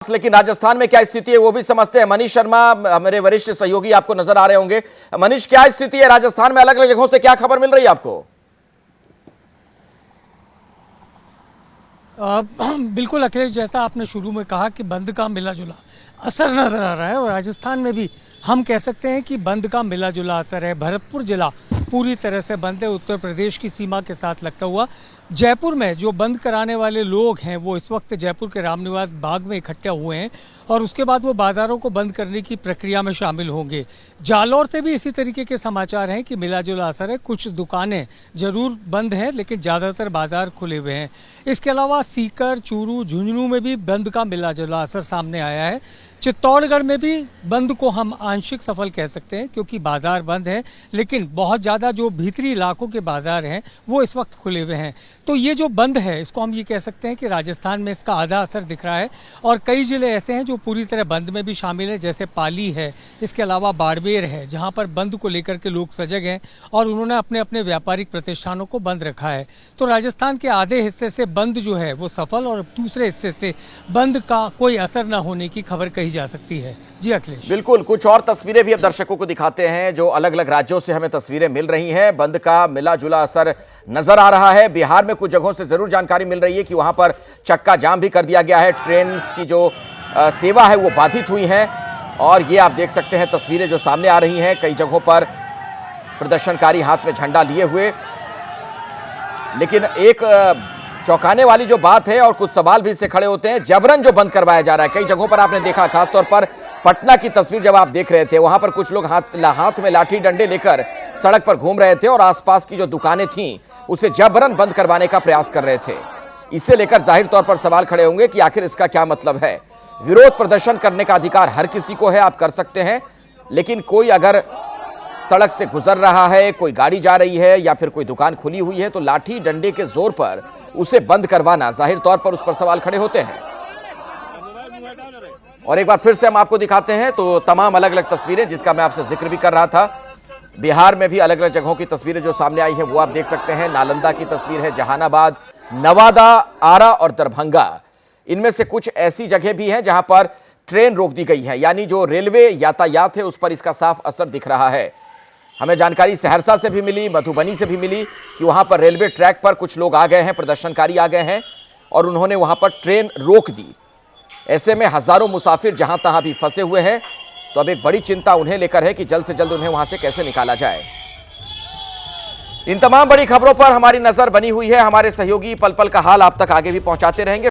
लेकिन राजस्थान में क्या स्थिति है वो भी समझते हैं। मनीष शर्मा मेरे वरिष्ठ सहयोगी आपको नजर आ रहे होंगे। मनीष, क्या स्थिति है राजस्थान में? अलग अलग जगहों से क्या खबर मिल रही है आपको? बिल्कुल अखिलेश, जैसा आपने शुरू में कहा कि बंद का मिला जुला असर नजर आ रहा है और राजस्थान में भी हम कह सकते हैं कि बंद का मिला जुला असर है। भरतपुर जिला पूरी तरह से बंद है, उत्तर प्रदेश की सीमा के साथ लगता हुआ। जयपुर में जो बंद कराने वाले लोग हैं वो इस वक्त जयपुर के रामनिवास बाग में इकट्ठे हुए हैं और उसके बाद वो बाज़ारों को बंद करने की प्रक्रिया में शामिल होंगे। जालौर से भी इसी तरीके के समाचार हैं कि मिला जुला असर है। कुछ दुकानें जरूर बंद हैं लेकिन ज़्यादातर बाजार खुले हुए हैं। इसके अलावा सीकर, चूरू, झुंझुनू में भी बंद का मिला जुला असर सामने आया है। चित्तौड़गढ़ में भी बंद को हम आंशिक सफल कह सकते हैं क्योंकि बाजार बंद है, लेकिन बहुत ज़्यादा जो भीतरी इलाकों के बाजार हैं वो इस वक्त खुले हुए हैं। तो ये जो बंद है इसको हम ये कह सकते हैं कि राजस्थान में इसका आधा असर दिख रहा है और कई जिले ऐसे हैं जो पूरी तरह बंद में भी शामिल है, जैसे पाली है, इसके अलावा बाड़मेर है, जहाँ पर बंद को लेकर के लोग सजग हैं और उन्होंने अपने अपने व्यापारिक प्रतिष्ठानों को बंद रखा है। तो राजस्थान के आधे हिस्से से बंद जो है वो सफल और दूसरे हिस्से से बंद का कोई असर न होने की खबर कही जा सकती है। जी अखिलेश, बिल्कुल। कुछ और तस्वीरें भी अब दर्शकों को दिखाते हैं जो अलग अलग राज्यों से हमें तस्वीरें मिल रही हैं। बंद का मिला जुला असर नजर आ रहा है। बिहार में कुछ जगहों से जरूर जानकारी मिल रही है कि वहां पर चक्का जाम भी कर दिया गया है। ट्रेन की जो सेवा है वो बाधित हुई है और ये आप देख सकते हैं तस्वीरें जो सामने आ रही हैं। कई जगहों पर प्रदर्शनकारी हाथ में झंडा लिए हुए, लेकिन एक चौंकाने वाली जो बात है और कुछ सवाल भी इससे खड़े होते हैं, जबरन जो बंद करवाया जा रहा है। कई जगहों पर आपने देखा, खासतौर पर पटना की तस्वीर जब आप देख रहे थे, वहां पर कुछ लोग हाथ में लाठी डंडे लेकर सड़क पर घूम रहे थे और आसपास की जो दुकानें थीं उसे जबरन बंद करवाने का प्रयास कर रहे थे। इसे लेकर जाहिर तौर पर सवाल खड़े होंगे कि आखिर इसका क्या मतलब है। विरोध प्रदर्शन करने का अधिकार हर किसी को है, आप कर सकते हैं, लेकिन कोई अगर सड़क से गुजर रहा है, कोई गाड़ी जा रही है या फिर कोई दुकान खुली हुई है तो लाठी डंडे के जोर पर उसे बंद करवाना, जाहिर तौर पर उस पर सवाल खड़े होते हैं। और एक बार फिर से हम आपको दिखाते हैं तो तमाम अलग अलग तस्वीरें जिसका मैं आपसे जिक्र भी कर रहा था। बिहार में भी अलग अलग जगहों की तस्वीरें जो सामने आई हैं वो आप देख सकते हैं। नालंदा की तस्वीर है, जहानाबाद, नवादा, आरा और दरभंगा। इनमें से कुछ ऐसी जगह भी हैं जहां पर ट्रेन रोक दी गई है, यानी जो रेलवे यातायात है उस पर इसका साफ असर दिख रहा है। हमें जानकारी सहरसा से भी मिली, मधुबनी से भी मिली कि वहां पर रेलवे ट्रैक पर कुछ लोग आ गए हैं, प्रदर्शनकारी आ गए हैं और उन्होंने वहां पर ट्रेन रोक दी। ऐसे में हजारों मुसाफिर जहां तहां भी फंसे हुए हैं। तो अब एक बड़ी चिंता उन्हें लेकर है कि जल्द से जल्द उन्हें वहां से कैसे निकाला जाए। इन तमाम बड़ी खबरों पर हमारी नजर बनी हुई है। हमारे सहयोगी पल पल का हाल आप तक आगे भी पहुंचाते रहेंगे।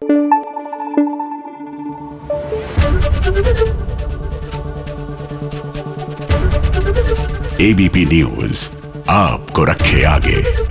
एबीपी न्यूज आपको रखे आगे।